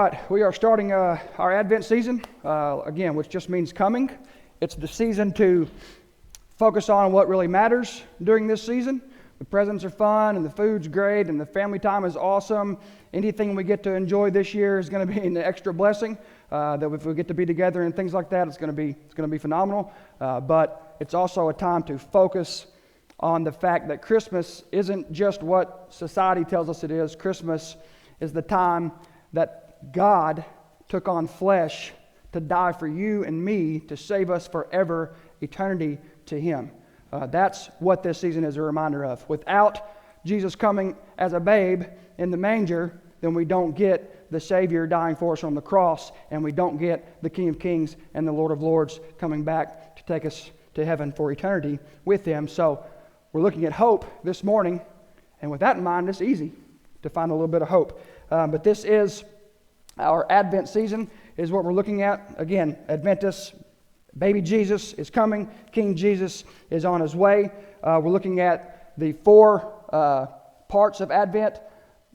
Right, we are starting our Advent season, again, which just means coming. It's the season to focus on what really matters during this season. The presents are fun, and the food's great, and the family time is awesome. Anything we get to enjoy this year is going to be an extra blessing. That if we get to be together and things like that, it's going to be phenomenal. But it's also a time to focus on the fact that Christmas isn't just what society tells us it is. Christmas is the time that God took on flesh to die for you and me to save us forever, eternity to Him. That's what this season is a reminder of. Without Jesus coming as a babe in the manger, then we don't get the Savior dying for us on the cross, and we don't get the King of Kings and the Lord of Lords coming back to take us to heaven for eternity with Him. So we're looking at hope this morning, and with that in mind, it's easy to find a little bit of hope. But this is our Advent season, is what we're looking at. Again, Adventus, baby Jesus is coming. King Jesus is on His way. We're looking at the four parts of Advent.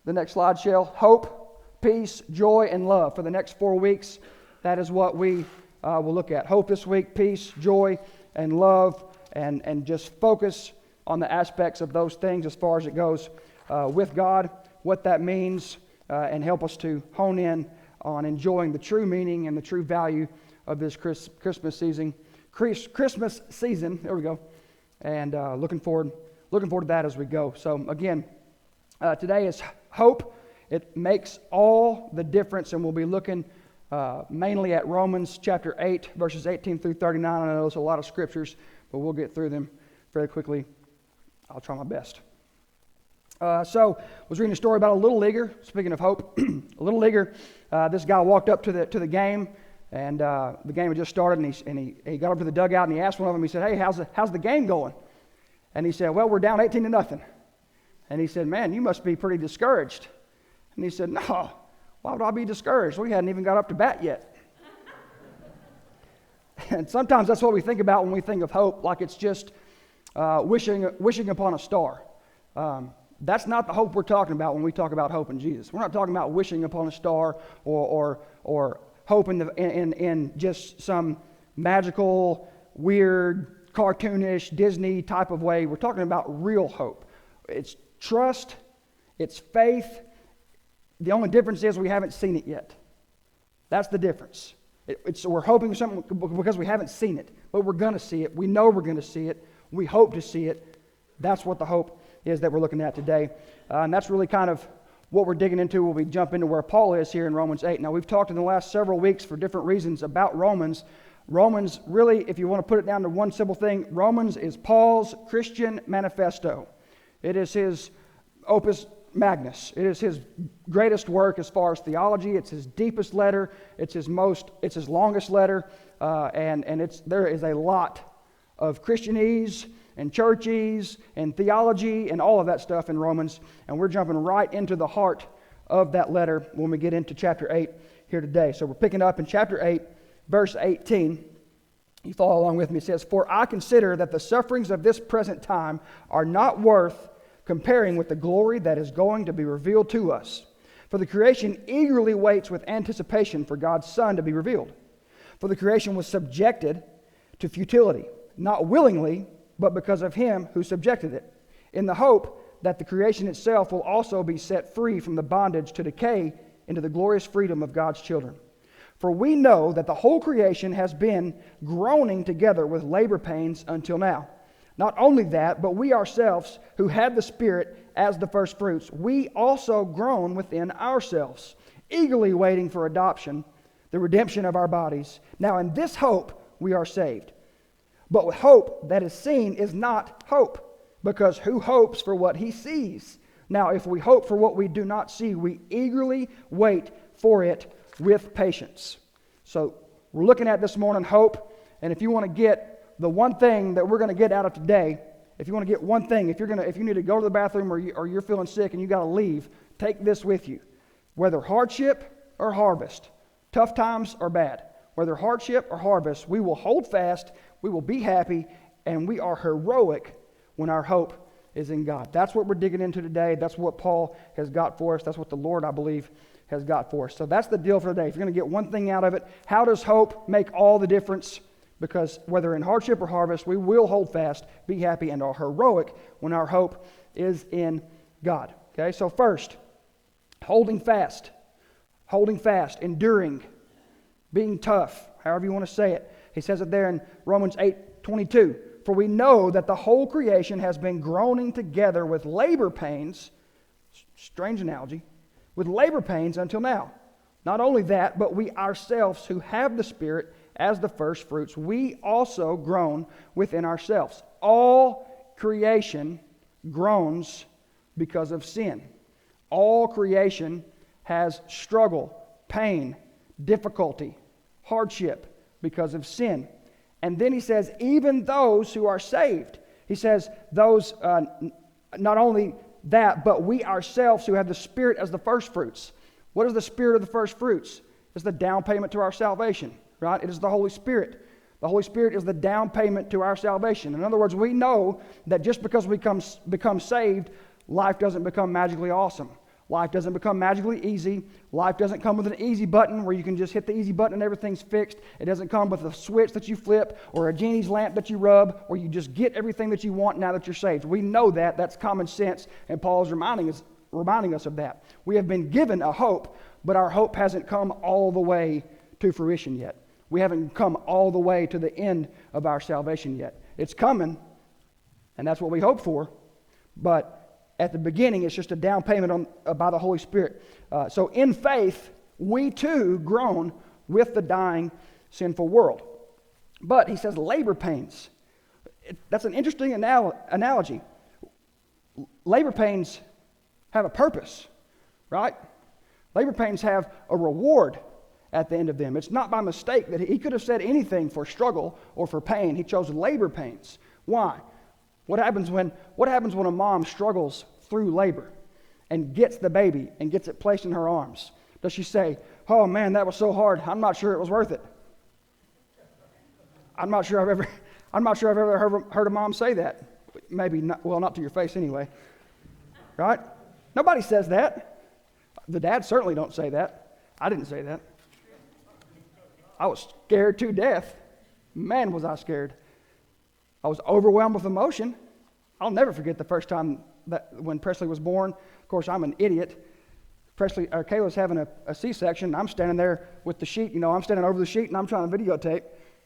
The next slide, Shell. Hope, peace, joy, and love. For the next 4 weeks, that is what we will look at. Hope this week, peace, joy, and love, and just focus on the aspects of those things as far as it goes with God, what that means, and help us to hone in on enjoying the true meaning and the true value of this Christmas season. Christmas season, there we go. And looking forward to that as we go. So again, today is hope. It makes all the difference, and we'll be looking mainly at Romans chapter 8, verses 18 through 39. I know there's a lot of scriptures, but we'll get through them fairly quickly. I'll try my best. So, I was reading a story about a little leaguer. Speaking of hope, a little leaguer. This guy walked up to the game, and the game had just started. And he got up to the dugout, and he asked one of them. He said, "Hey, how's the game going?" And he said, "Well, we're down 18-0." And he said, "Man, you must be pretty discouraged." And he said, "No, why would I be discouraged? We hadn't even got up to bat yet." And sometimes that's what we think about when we think of hope, like it's just wishing upon a star. That's not the hope we're talking about when we talk about hope in Jesus. We're not talking about wishing upon a star or hope in just some magical, weird, cartoonish, Disney type of way. We're talking about real hope. It's trust, it's faith. The only difference is we haven't seen it yet. That's the difference. We're hoping something because we haven't seen it, but we're going to see it. We know we're going to see it. We hope to see it. That's what the hope is that we're looking at today. And that's really kind of what we're digging into when we jump into where Paul is here in Romans 8. Now, we've talked in the last several weeks for different reasons about Romans. Romans, really, if you want to put it down to one simple thing, Romans is Paul's Christian manifesto. It is his opus magnus. It is his greatest work as far as theology. It's his deepest letter. It's his longest letter. And there is a lot of Christianese and churches and theology and all of that stuff in Romans. And we're jumping right into the heart of that letter when we get into chapter 8 here today. So we're picking up in chapter 8, verse 18. You follow along with me. It says, "For I consider that the sufferings of this present time are not worth comparing with the glory that is going to be revealed to us. For the creation eagerly waits with anticipation for God's Son to be revealed. For the creation was subjected to futility, not willingly, but because of Him who subjected it, in the hope that the creation itself will also be set free from the bondage to decay into the glorious freedom of God's children. For we know that the whole creation has been groaning together with labor pains until now. Not only that, but we ourselves, who had the Spirit as the first fruits, we also groan within ourselves, eagerly waiting for adoption, the redemption of our bodies. Now in this hope we are saved. But with hope that is seen is not hope, because who hopes for what he sees? Now if we hope for what we do not see, we eagerly wait for it with patience." So we're looking at this morning hope, and if you want to get the one thing that we're going to get out of today, if you want to get one thing, if you need to go to the bathroom or you're feeling sick and you got to leave, take this with you. Whether hardship or harvest, tough times or bad, whether hardship or harvest, we will hold fast, we will be happy, and we are heroic when our hope is in God. That's what we're digging into today. That's what Paul has got for us. That's what the Lord, I believe, has got for us. So that's the deal for today. If you're going to get one thing out of it, how does hope make all the difference? Because whether in hardship or harvest, we will hold fast, be happy, and are heroic when our hope is in God. Okay, so first, holding fast, enduring, being tough, however you want to say it. He says it there in Romans 8:22. For we know that the whole creation has been groaning together with labor pains, strange analogy, with labor pains until now. Not only that, but we ourselves who have the Spirit as the first fruits, we also groan within ourselves. All creation groans because of sin. All creation has struggle, pain, difficulty, hardship because of sin. And then he says, even those who are saved. He says, those, not only that, but we ourselves who have the Spirit as the first fruits. What is the Spirit of the first fruits? It's the down payment to our salvation, right? It is the Holy Spirit. The Holy Spirit is the down payment to our salvation. In other words, we know that just because we become saved, life doesn't become magically awesome. Life doesn't become magically easy. Life doesn't come with an easy button where you can just hit the easy button and everything's fixed. It doesn't come with a switch that you flip or a genie's lamp that you rub where you just get everything that you want now that you're saved. We know that. That's common sense, and Paul is reminding us of that. We have been given a hope, but our hope hasn't come all the way to fruition yet. We haven't come all the way to the end of our salvation yet. It's coming, and that's what we hope for, but at the beginning, it's just a down payment by the Holy Spirit. So in faith, we too groan with the dying, sinful world. But he says labor pains. That's an interesting analogy. Labor pains have a purpose, right? Labor pains have a reward at the end of them. It's not by mistake that he could have said anything for struggle or for pain. He chose labor pains. Why? What happens when a mom struggles through labor and gets the baby and gets it placed in her arms? Does she say, "Oh man, that was so hard. I'm not sure it was worth it"? I'm not sure I've ever heard a mom say that. Maybe not. Well, not to your face anyway. Right? Nobody says that. The dads certainly don't say that. I didn't say that. I was scared to death. Man, was I scared. I was overwhelmed with emotion. I'll never forget the first time when Presley was born. Of course, I'm an idiot. Kayla's having a C-section. I'm standing there with the sheet. I'm standing over the sheet and I'm trying to videotape.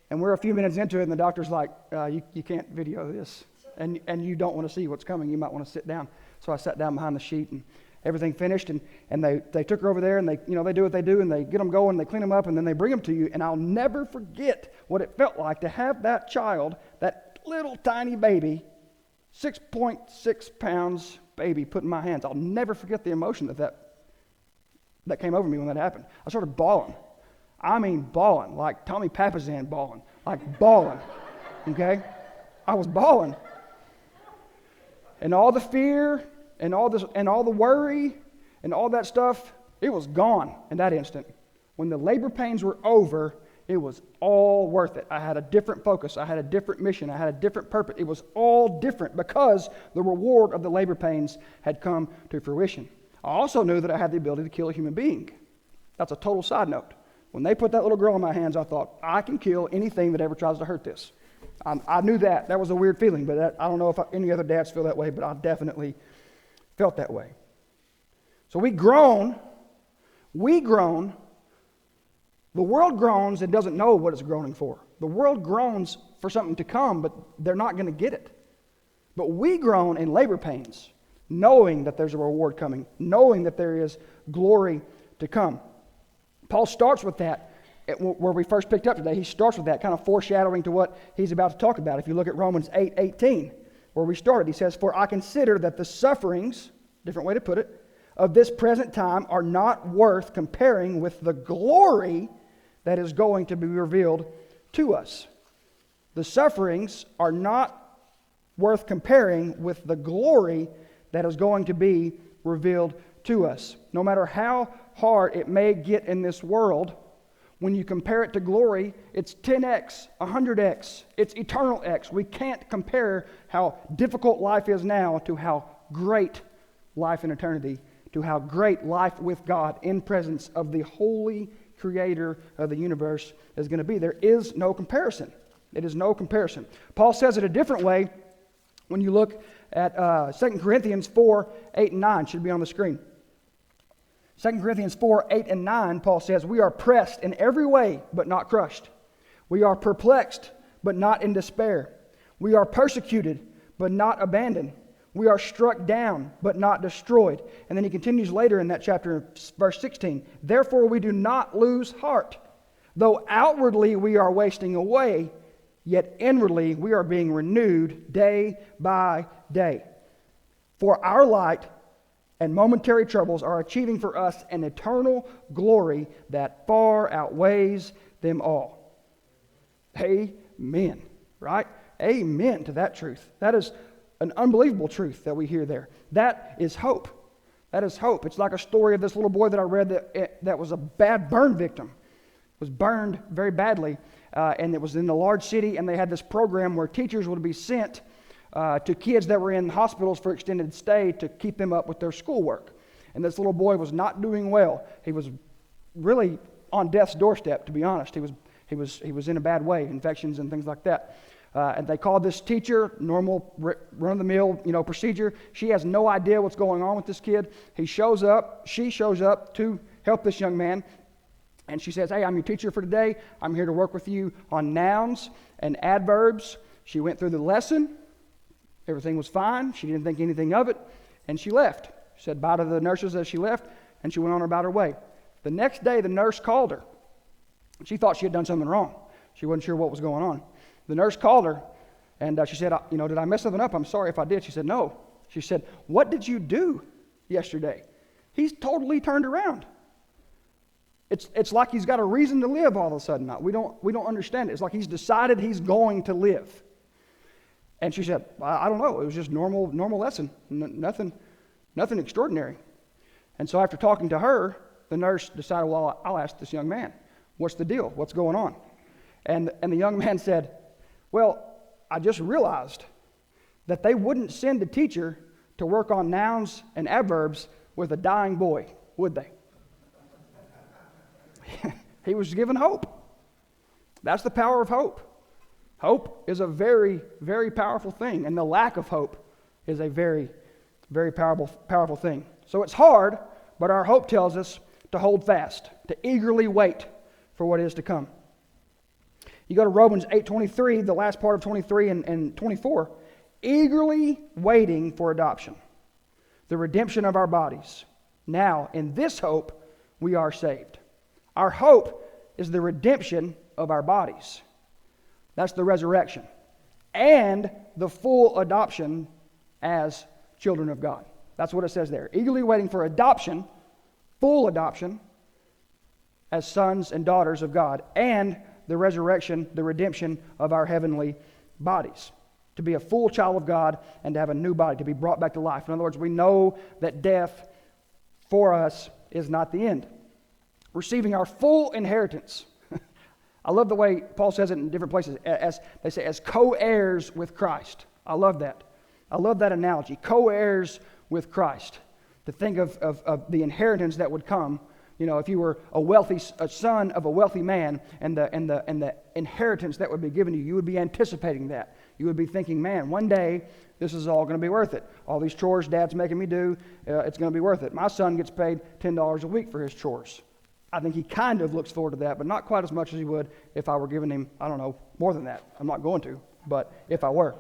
And we're a few minutes into it and the doctor's like, you can't video this. And you don't want to see what's coming. You might want to sit down. So I sat down behind the sheet and everything finished. And they took her over there and they do what they do and they get them going, they clean them up and then they bring them to you. And I'll never forget what it felt like to have that child, that little tiny baby, 6.6 pounds baby put in my hands. I'll never forget the emotion that came over me when that happened. I started bawling. I mean bawling, like Tommy Papazan bawling, like bawling, okay? I was bawling. And all the fear and all the worry and all that stuff, it was gone in that instant. When the labor pains were over, it was all worth it. I had a different focus. I had a different mission. I had a different purpose. It was all different because the reward of the labor pains had come to fruition. I also knew that I had the ability to kill a human being. That's a total side note. When they put that little girl in my hands, I thought, I can kill anything that ever tries to hurt this. I knew that. That was a weird feeling, but I don't know if any other dads feel that way, but I definitely felt that way. So we groan. The world groans and doesn't know what it's groaning for. The world groans for something to come, but they're not going to get it. But we groan in labor pains, knowing that there's a reward coming, knowing that there is glory to come. Paul starts with that where we first picked up today. He starts with that, kind of foreshadowing to what he's about to talk about. If you look at Romans 8:18, where we started, he says, "For I consider that the sufferings," different way to put it, "of this present time are not worth comparing with the glory that is going to be revealed to us." The sufferings are not worth comparing with the glory that is going to be revealed to us. No matter how hard it may get in this world, when you compare it to glory, it's 10x, 100x, it's eternal x. We can't compare how difficult life is now to how great life in eternity to how great life with God in presence of the holy creator of the universe is going to be. There is no comparison. It is no comparison. Paul says it a different way when you look at 2 Corinthians 4, 8, and 9. Should be on the screen. 2 Corinthians 4, 8, and 9, Paul says, we are pressed in every way, but not crushed. We are perplexed, but not in despair. We are persecuted, but not abandoned. We are struck down, but not destroyed. And then he continues later in that chapter, verse 16. Therefore we do not lose heart. Though outwardly we are wasting away, yet inwardly we are being renewed day by day. For our light and momentary troubles are achieving for us an eternal glory that far outweighs them all. Amen. Right? Amen to that truth. That is an unbelievable truth that we hear there. That is hope. That is hope. It's like a story of this little boy that I read that was a bad burn victim. Was burned very badly, and it was in a large city, and they had this program where teachers would be sent to kids that were in hospitals for extended stay to keep them up with their schoolwork. And this little boy was not doing well. He was really on death's doorstep, to be honest. He was in a bad way, infections and things like that. And they called this teacher, normal run-of-the-mill, procedure. She has no idea what's going on with this kid. She shows up to help this young man. And she says, hey, I'm your teacher for today. I'm here to work with you on nouns and adverbs. She went through the lesson. Everything was fine. She didn't think anything of it. And she left. She said bye to the nurses as she left, and she went on about her way. The next day, the nurse called her. She thought she had done something wrong. She wasn't sure what was going on. The nurse called her, and she said, did I mess something up? I'm sorry if I did. She said, no. She said, what did you do yesterday? He's totally turned around. It's like he's got a reason to live all of a sudden. We don't understand it. It's like he's decided he's going to live. And she said, I don't know. It was just normal lesson. Nothing extraordinary. And so after talking to her, the nurse decided, well, I'll ask this young man, what's the deal? What's going on? And the young man said, well, I just realized that they wouldn't send a teacher to work on nouns and adverbs with a dying boy, would they? He was given hope. That's the power of hope. Hope is a very, very powerful thing, and the lack of hope is a very, very powerful thing. So it's hard, but our hope tells us to hold fast, to eagerly wait for what is to come. You go to Romans 8:23, the last part of 23 and 24, eagerly waiting for adoption, the redemption of our bodies. Now, in this hope, we are saved. Our hope is the redemption of our bodies. That's the resurrection. And the full adoption as children of God. That's what it says there. Eagerly waiting for adoption, full adoption, as sons and daughters of God, and the resurrection, the redemption of our heavenly bodies. To be a full child of God and to have a new body, to be brought back to life. In other words, we know that death for us is not the end. Receiving our full inheritance. I love the way Paul says it in different places. As they say, as co-heirs with Christ. I love that. I love that analogy. Co-heirs with Christ. To think of the inheritance that would come. If you were a son of a wealthy man, and the inheritance that would be given to you, you would be anticipating that. You would be thinking, man, one day this is all going to be worth it. All these chores Dad's making me do, it's going to be worth it. My son gets paid $10 a week for his chores. I think he kind of looks forward to that, but not quite as much as he would if I were giving him, more than that. I'm not going to, but if I were.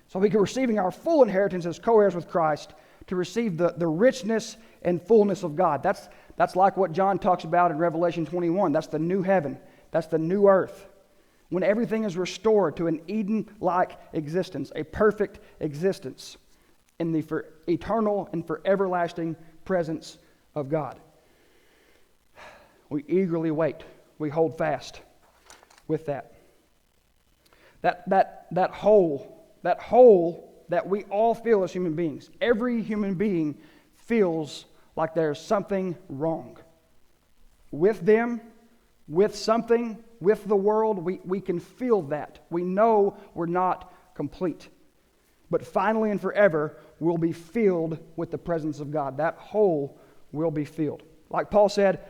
So we are receiving our full inheritance as co-heirs with Christ to receive the richness and fullness of God. That's like what John talks about in Revelation 21. That's the new heaven. That's the new earth. When everything is restored to an Eden-like existence, a perfect existence in the eternal and for everlasting presence of God. We eagerly wait. We hold fast with that. That hole that we all feel as human beings. Every human being feels like there's something wrong. With them, with something, with the world, we can feel that. We know we're not complete. But finally and forever, will be filled with the presence of God. That hole will be filled. Like Paul said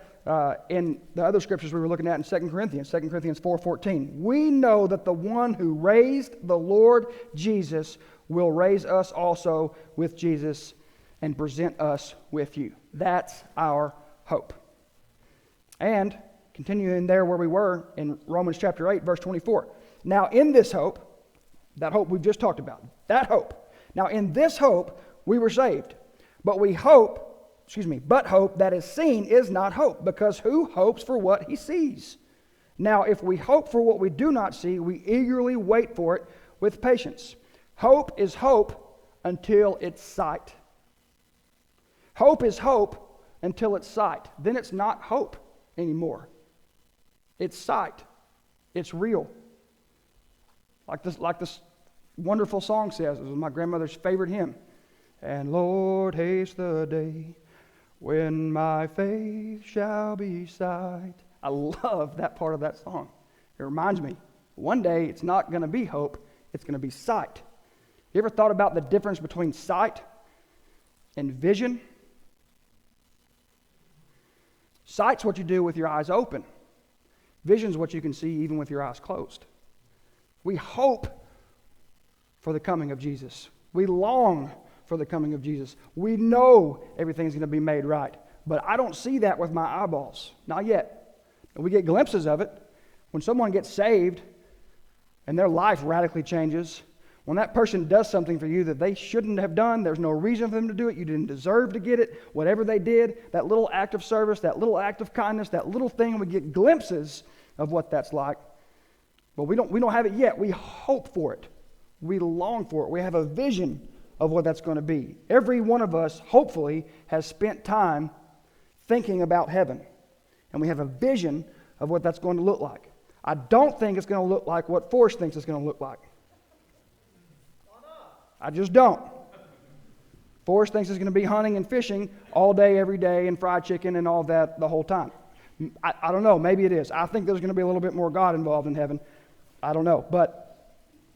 in the other scriptures we were looking at in 2 Corinthians 4:14. We know that the one who raised the Lord Jesus will raise us also with Jesus and present us with you. That's our hope. And continuing there where we were in Romans chapter 8, verse 24. Now in this hope, that hope we've just talked about, that hope. Now in this hope we were saved. But hope that is seen is not hope, because who hopes for what he sees? Now if we hope for what we do not see, we eagerly wait for it with patience. Hope is hope until it's sight. Hope is hope until it's sight. Then it's not hope anymore. It's sight. It's real. Like this wonderful song says. It was my grandmother's favorite hymn. And Lord, haste the day when my faith shall be sight. I love that part of that song. It reminds me, one day it's not going to be hope, it's going to be sight. You ever thought about the difference between sight and vision? Sight's what you do with your eyes open. Vision's what you can see even with your eyes closed. We hope for the coming of Jesus. We long for the coming of Jesus. We know everything's going to be made right. But I don't see that with my eyeballs. Not yet. And we get glimpses of it. When someone gets saved and their life radically changes, when that person does something for you that they shouldn't have done, there's no reason for them to do it, you didn't deserve to get it, whatever they did, that little act of service, that little act of kindness, that little thing, we get glimpses of what that's like. But we don't have it yet. We hope for it. We long for it. We have a vision of what that's going to be. Every one of us, hopefully, has spent time thinking about heaven. And we have a vision of what that's going to look like. I don't think it's going to look like what Forrest thinks it's going to look like. I just don't. Forrest thinks it's going to be hunting and fishing all day, every day, and fried chicken and all that the whole time. I don't know. Maybe it is. I think there's going to be a little bit more God involved in heaven. I don't know. But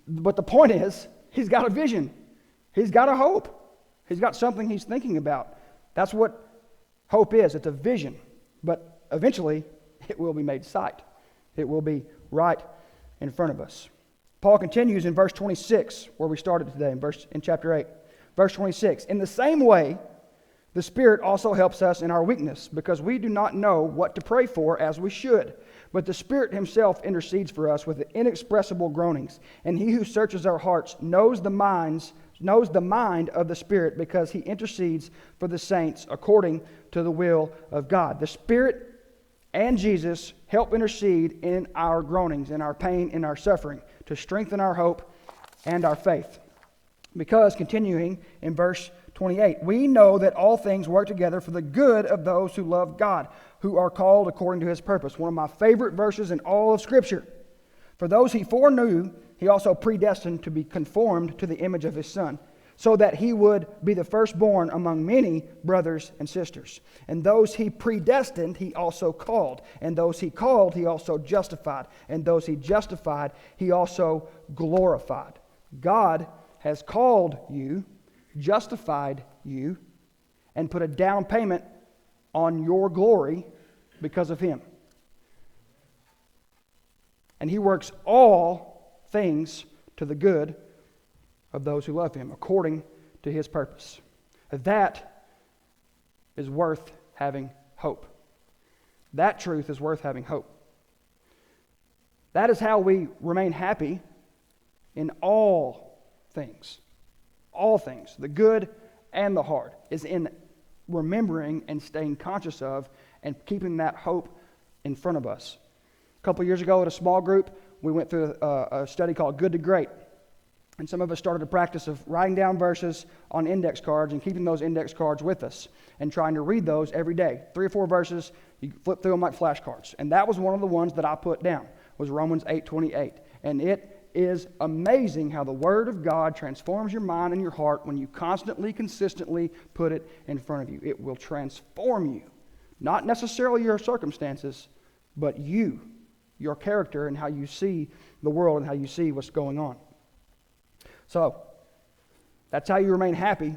the point is, he's got a vision. He's got a hope. He's got something he's thinking about. That's what hope is. It's a vision. But eventually, it will be made sight. It will be right in front of us. Paul continues in verse 26, where we started today, in chapter 8. Verse 26, in the same way, the Spirit also helps us in our weakness, because we do not know what to pray for as we should. But the Spirit himself intercedes for us with inexpressible groanings. And he who searches our hearts knows the mind of the Spirit, because he intercedes for the saints according to the will of God. The Spirit and Jesus help intercede in our groanings, in our pain, in our suffering, to strengthen our hope and our faith. Because, continuing in verse 28, we know that all things work together for the good of those who love God, who are called according to his purpose. One of my favorite verses in all of Scripture. For those he foreknew, he also predestined to be conformed to the image of his Son, so that he would be the firstborn among many brothers and sisters. And those he predestined, he also called. And those he called, he also justified. And those he justified, he also glorified. God has called you, justified you, and put a down payment on your glory because of him. And he works all things to the good of those who love him, according to his purpose. That is worth having hope. That truth is worth having hope. That is how we remain happy in all things. All things, the good and the hard, is in remembering and staying conscious of and keeping that hope in front of us. A couple years ago at a small group, we went through a study called Good to Great. And some of us started a practice of writing down verses on index cards and keeping those index cards with us and trying to read those every day. 3 or 4 verses, you flip through them like flashcards. And that was one of the ones that I put down, was Romans 8:28. And it is amazing how the Word of God transforms your mind and your heart when you constantly, consistently put it in front of you. It will transform you. Not necessarily your circumstances, but you, your character, and how you see the world and how you see what's going on. So, That's how you remain happy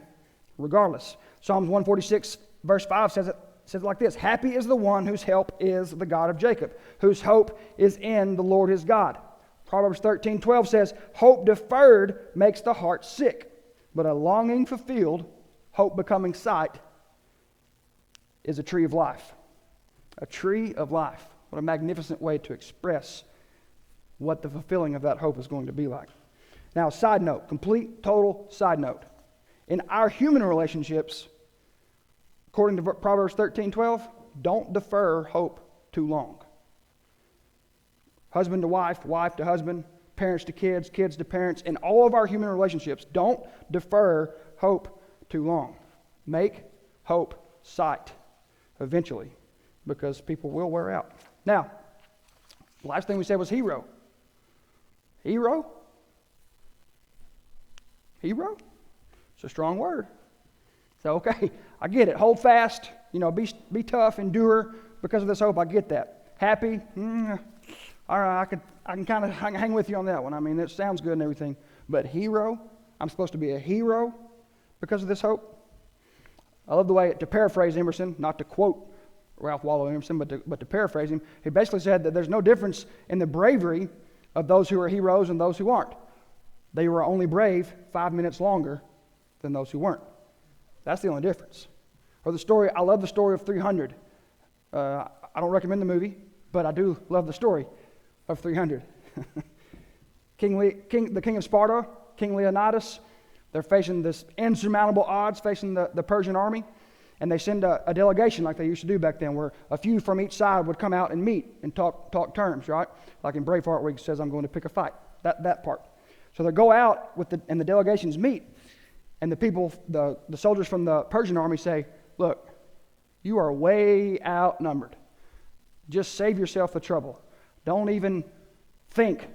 regardless. Psalms 146 verse 5 says it like this: Happy is the one whose help is the God of Jacob, whose hope is in the Lord his God. Proverbs 13:12 says, Hope deferred makes the heart sick, but a longing fulfilled, hope becoming sight, is a tree of life. A tree of life. What a magnificent way to express what the fulfilling of that hope is going to be like. Now, side note, complete, total side note. In our human relationships, according to Proverbs 13:12, don't defer hope too long. Husband to wife, wife to husband, parents to kids, kids to parents, in all of our human relationships, don't defer hope too long. Make hope sight eventually, because people will wear out. Now, the last thing we said was hero. Hero? Hero? It's a strong word. So, okay, I get it. Hold fast, be tough, endure because of this hope. I get that. Happy? All right, I can kind of hang with you on that one. I mean, it sounds good and everything. But hero? I'm supposed to be a hero because of this hope? I love the way, to paraphrase Emerson, not to quote Ralph Waldo Emerson, but to paraphrase him, he basically said that there's no difference in the bravery of those who are heroes and those who aren't. They were only brave 5 minutes longer than those who weren't. That's the only difference. Or the story, I love the story of 300. I don't recommend the movie, but I do love the story of 300. The king of Sparta, King Leonidas, they're facing this insurmountable odds, facing the Persian army, and they send a delegation like they used to do back then, where a few from each side would come out and meet and talk terms, right? Like in Braveheart, where he says, I'm going to pick a fight, that part. So they go out and the delegations meet, and the people, the soldiers from the Persian army say, look, you are way outnumbered. Just save yourself the trouble. Don't even think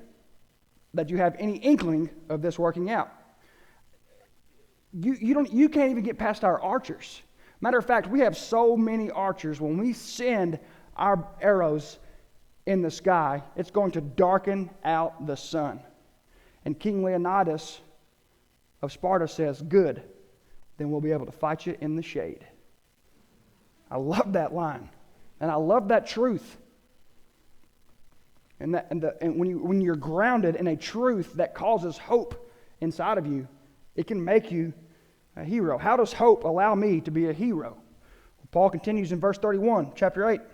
that you have any inkling of this working out. You can't even get past our archers. Matter of fact, we have so many archers, when we send our arrows in the sky, it's going to darken out the sun. And King Leonidas of Sparta says, good, then we'll be able to fight you in the shade. I love that line, and I love that truth. And when you're grounded in a truth that causes hope inside of you, it can make you a hero. How does hope allow me to be a hero? Well, Paul continues in verse 31, chapter 8. It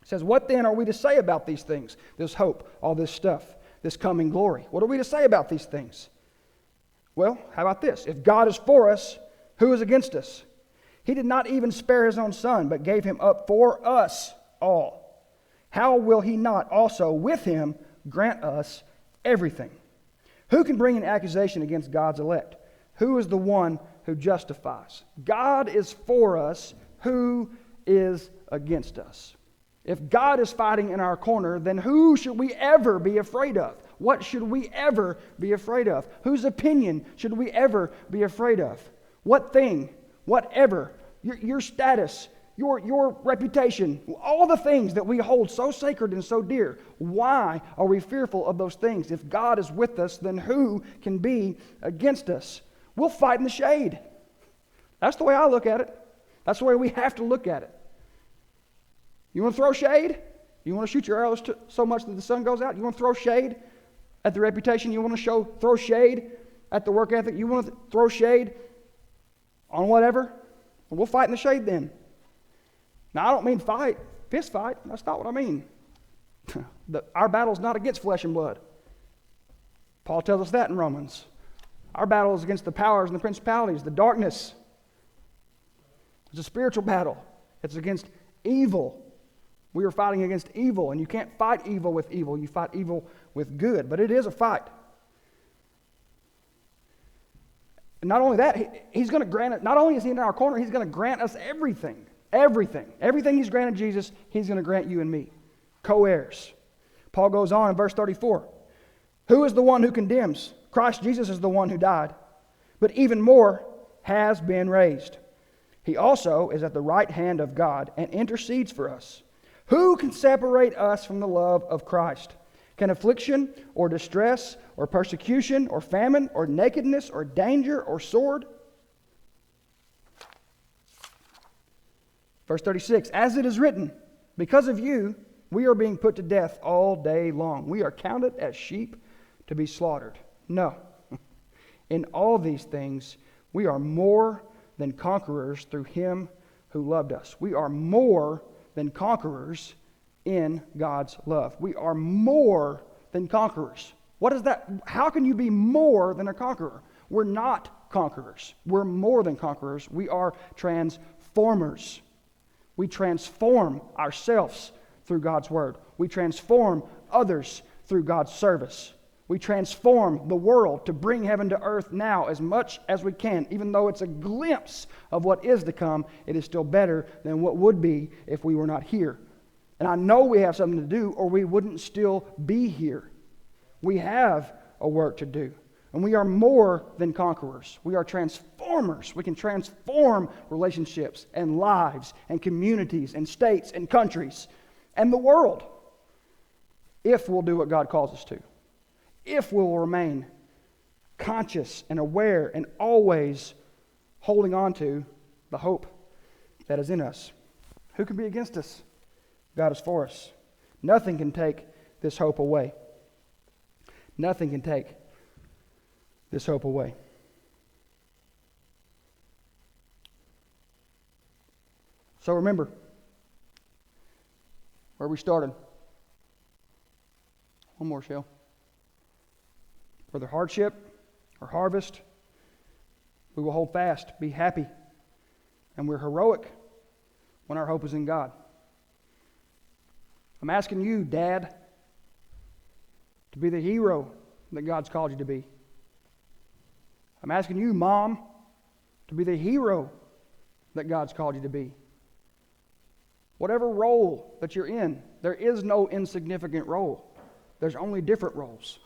says, what then are we to say about these things? This hope, all this stuff, this coming glory. What are we to say about these things? Well, how about this? If God is for us, who is against us? He did not even spare his own son, but gave him up for us all. How will he not also with him grant us everything? Who can bring an accusation against God's elect? Who is the one who justifies? God is for us. Who is against us? If God is fighting in our corner, then who should we ever be afraid of? What should we ever be afraid of? Whose opinion should we ever be afraid of? What thing, whatever, your status, your reputation, all the things that we hold so sacred and so dear, why are we fearful of those things? If God is with us, then who can be against us? We'll fight in the shade. That's the way I look at it. That's the way we have to look at it. You want to throw shade? You want to shoot your arrows so much that the sun goes out? You want to throw shade at the reputation? You want to throw shade at the work ethic? You want to throw shade on whatever? Well, we'll fight in the shade then. Now, I don't mean fight, fist fight. That's not what I mean. Our battle's not against flesh and blood. Paul tells us that in Romans. Our battle is against the powers and the principalities, the darkness. It's a spiritual battle. It's against evil. We are fighting against evil, and you can't fight evil with evil. You fight evil with good, but it is a fight. And not only that, he's going to grant it. Not only is he in our corner, he's going to grant us everything. Everything he's granted Jesus, he's going to grant you and me. Co-heirs. Paul goes on in verse 34. Who is the one who condemns? Christ Jesus is the one who died, but even more has been raised. He also is at the right hand of God and intercedes for us. Who can separate us from the love of Christ? Can affliction or distress or persecution or famine or nakedness or danger or sword? Verse 36, as it is written, because of you, we are being put to death all day long. We are counted as sheep to be slaughtered. No. In all these things, we are more than conquerors through him who loved us. We are more than conquerors in God's love. We are more than conquerors. What is that? How can you be more than a conqueror? We're not conquerors. We're more than conquerors. We are transformers. We transform ourselves through God's word. We transform others through God's service. We transform the world to bring heaven to earth now as much as we can. Even though it's a glimpse of what is to come, it is still better than what would be if we were not here. And I know we have something to do, or we wouldn't still be here. We have a work to do. And we are more than conquerors. We are transformers. We can transform relationships and lives and communities and states and countries and the world if we'll do what God calls us to. If we'll remain conscious and aware and always holding on to the hope that is in us. Who can be against us? God is for us. Nothing can take this hope away. Nothing can take this hope away. So remember where we started. One more, Shell. Whether hardship or harvest, we will hold fast, be happy, and we're heroic when our hope is in God. I'm asking you, Dad, to be the hero that God's called you to be. I'm asking you, Mom, to be the hero that God's called you to be. Whatever role that you're in, there is no insignificant role. There's only different roles.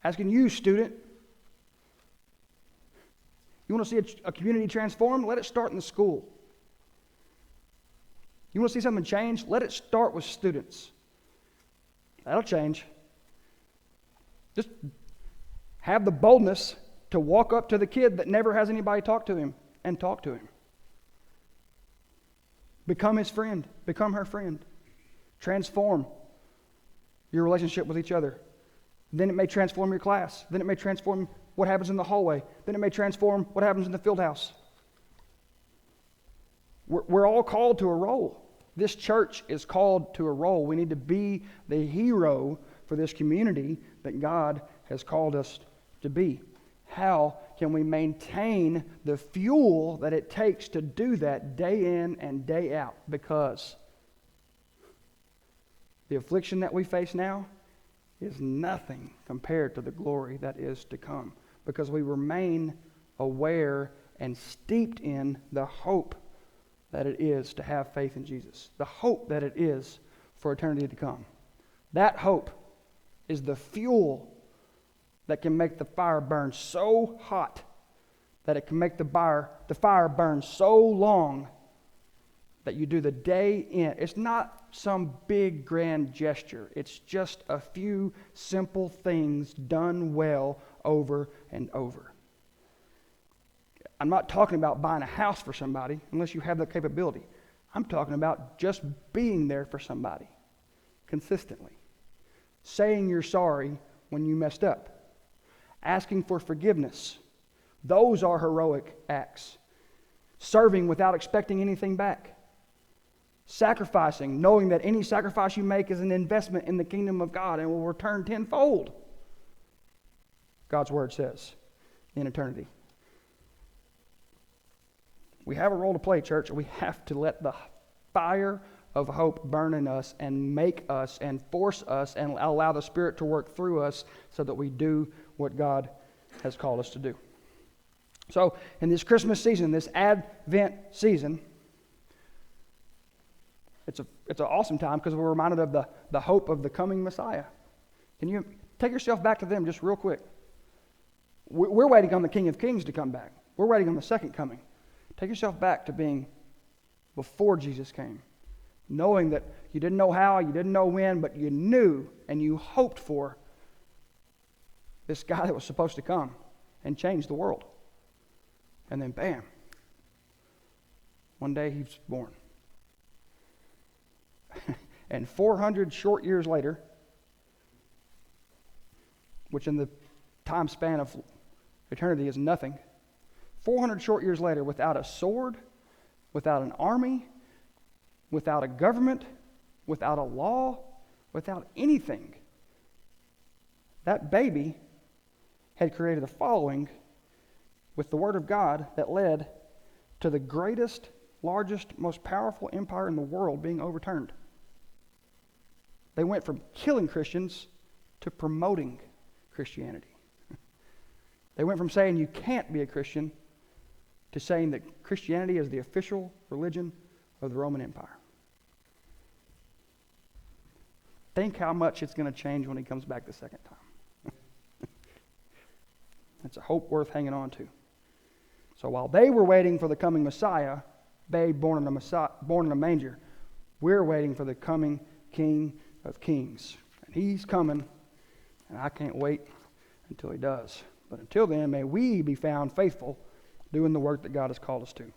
Asking you, student, you want to see a community transformed? Let it start in the school. You want to see something change? Let it start with students. That'll change. Just have the boldness to walk up to the kid that never has anybody talk to him and talk to him. Become his friend. Become her friend. Transform your relationship with each other. Then it may transform your class. Then it may transform what happens in the hallway. Then it may transform what happens in the field house. We're all called to a role. This church is called to a role. We need to be the hero for this community that God has called us to be. How can we maintain the fuel that it takes to do that day in and day out? Because the affliction that we face now is nothing compared to the glory that is to come. Because we remain aware and steeped in the hope that it is to have faith in Jesus. The hope that it is for eternity to come. That hope is the fuel that can make the fire burn so hot that it can make the fire burn so long that you do the day in. It's not some big grand gesture. It's just a few simple things done well over and over. I'm not talking about buying a house for somebody unless you have the capability. I'm talking about just being there for somebody consistently. Saying you're sorry when you messed up. Asking for forgiveness. Those are heroic acts. Serving without expecting anything back. Sacrificing, knowing that any sacrifice you make is an investment in the kingdom of God and will return tenfold. God's word says in eternity. We have a role to play, church. We have to let the fire of hope burn in us and make us and force us and allow the Spirit to work through us so that we do what God has called us to do. So, in this Christmas season, this Advent season, it's an awesome time because we're reminded of the hope of the coming Messiah. Can you take yourself back to them just real quick? We're waiting on the King of Kings to come back. We're waiting on the second coming. Take yourself back to being before Jesus came. knowing that you didn't know how, you didn't know when, but you knew and you hoped for this guy that was supposed to come and change the world. And then bam, one day he's born. And 400 short years later, which in the time span of eternity is nothing, 400 short years later, without a sword, without an army, without a government, without a law, without anything, that baby had created a following with the Word of God that led to the greatest, largest, most powerful empire in the world being overturned. They went from killing Christians to promoting Christianity. They went from saying you can't be a Christian to saying that Christianity is the official religion of the Roman Empire. Think how much it's going to change when he comes back the second time. It's a hope worth hanging on to. So while they were waiting for the coming Messiah, babe born in a manger, we're waiting for the coming King of Kings. And he's coming, and I can't wait until he does. But until then, may we be found faithful doing the work that God has called us to.